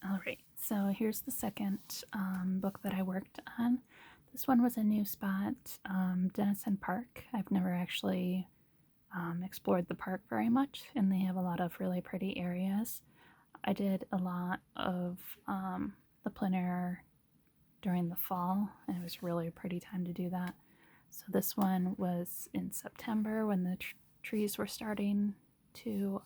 Alright, so here's the second book that I worked on. This one was a new spot, Denison Park. I've never actually explored the park very much, and they have a lot of really pretty areas. I did a lot of the plein air during the fall, and it was really a pretty time to do that. So this one was in September when the trees were starting to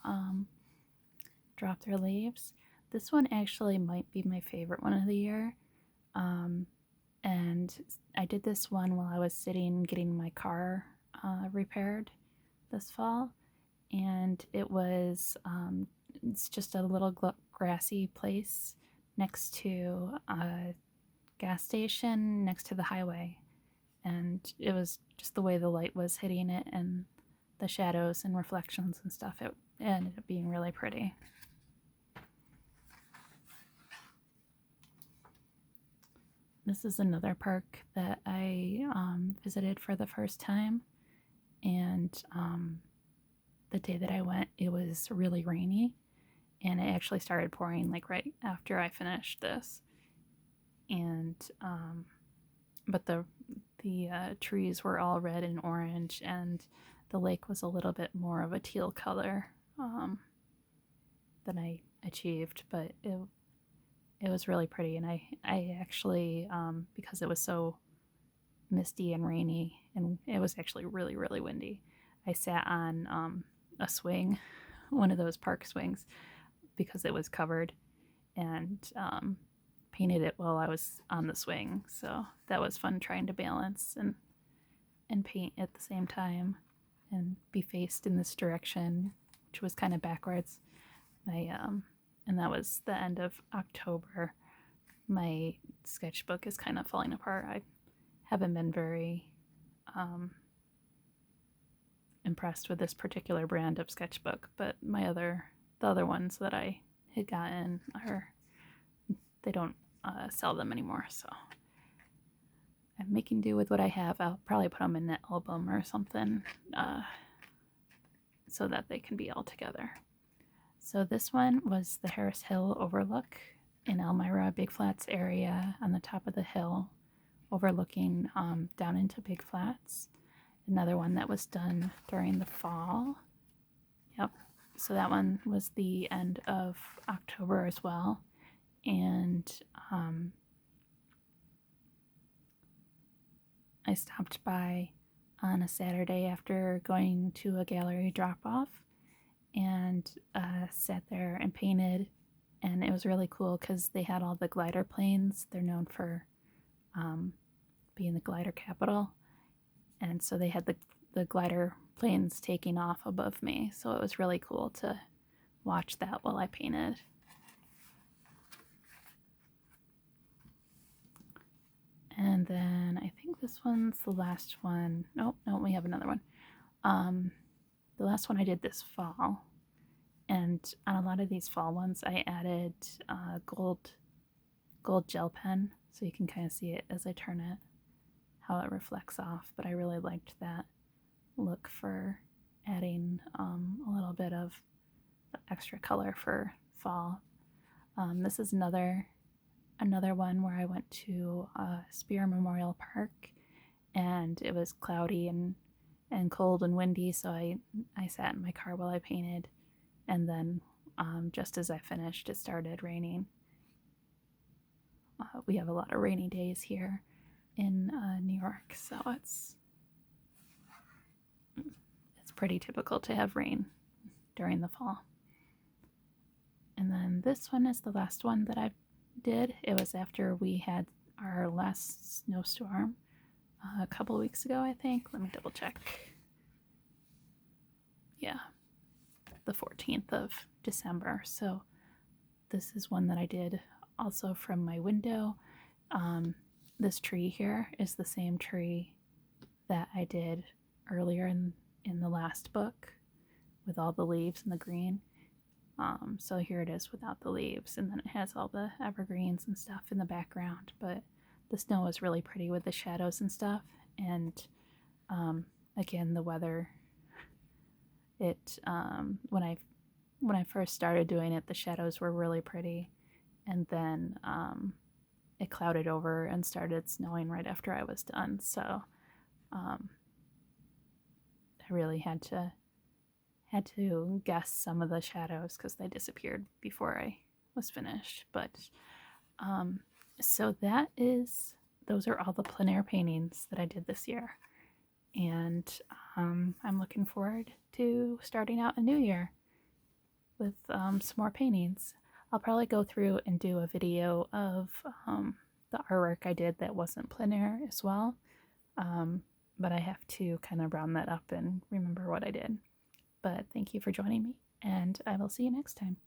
drop their leaves. This one actually might be my favorite one of the year. And I did this one while I was sitting getting my car repaired this fall. And it's just a little grassy place next to a gas station next to the highway. And it was just the way the light was hitting it and the shadows and reflections and stuff. It ended up being really pretty. This is another park that I visited for the first time, and the day that I went, it was really rainy, and it actually started pouring like right after I finished this. And but the trees were all red and orange, and the lake was a little bit more of a teal color than I achieved, but it was really pretty. And I actually, because it was so misty and rainy, and it was actually really, really windy, I sat on a swing, one of those park swings, because it was covered, and painted it while I was on the swing. So that was fun trying to balance and paint at the same time and be faced in this direction, which was kind of backwards. And that was the end of October. My sketchbook is kind of falling apart. I haven't been very impressed with this particular brand of sketchbook, but the other ones that I had gotten they don't sell them anymore, so I'm making do with what I have. I'll probably put them in an album or something so that they can be all together. So this one was the Harris Hill Overlook in Elmira, Big Flats area on the top of the hill, overlooking down into Big Flats. Another one that was done during the fall. Yep. So that one was the end of October as well. And I stopped by on a Saturday after going to a gallery drop-off and sat there and painted. And it was really cool because they had all the glider planes. They're known for being the glider capital. And so they had the glider planes taking off above me. So it was really cool to watch that while I painted. And then I think this one's the last one. Nope, no, we have another one. The last one I did this fall. And on a lot of these fall ones, I added gold gel pen, so you can kind of see it as I turn it, how it reflects off. But I really liked that look for adding a little bit of extra color for fall. This is another one where I went to Spear Memorial Park, and it was cloudy and cold and windy, so I sat in my car while I painted, and then just as I finished, it started raining. We have a lot of rainy days here in New York, so it's pretty typical to have rain during the fall. And then this one is the last one that I did. It was after we had our last snowstorm a couple weeks ago, I think. Let me double check. Yeah, the 14th of December. So this is one that I did also from my window. This tree here is the same tree that I did earlier in the last book with all the leaves and the green. So here it is without the leaves, and then it has all the evergreens and stuff in the background, but the snow was really pretty with the shadows and stuff. And again, the weather, when I first started doing it, the shadows were really pretty, and then it clouded over and started snowing right after I was done. So I really had to guess some of the shadows because they disappeared before I was finished. But so those are all the plein air paintings that I did this year, and I'm looking forward to starting out a new year with some more paintings. I'll probably go through and do a video of the artwork I did that wasn't plein air as well, but I have to kind of round that up and remember what I did. But thank you for joining me, and I will see you next time.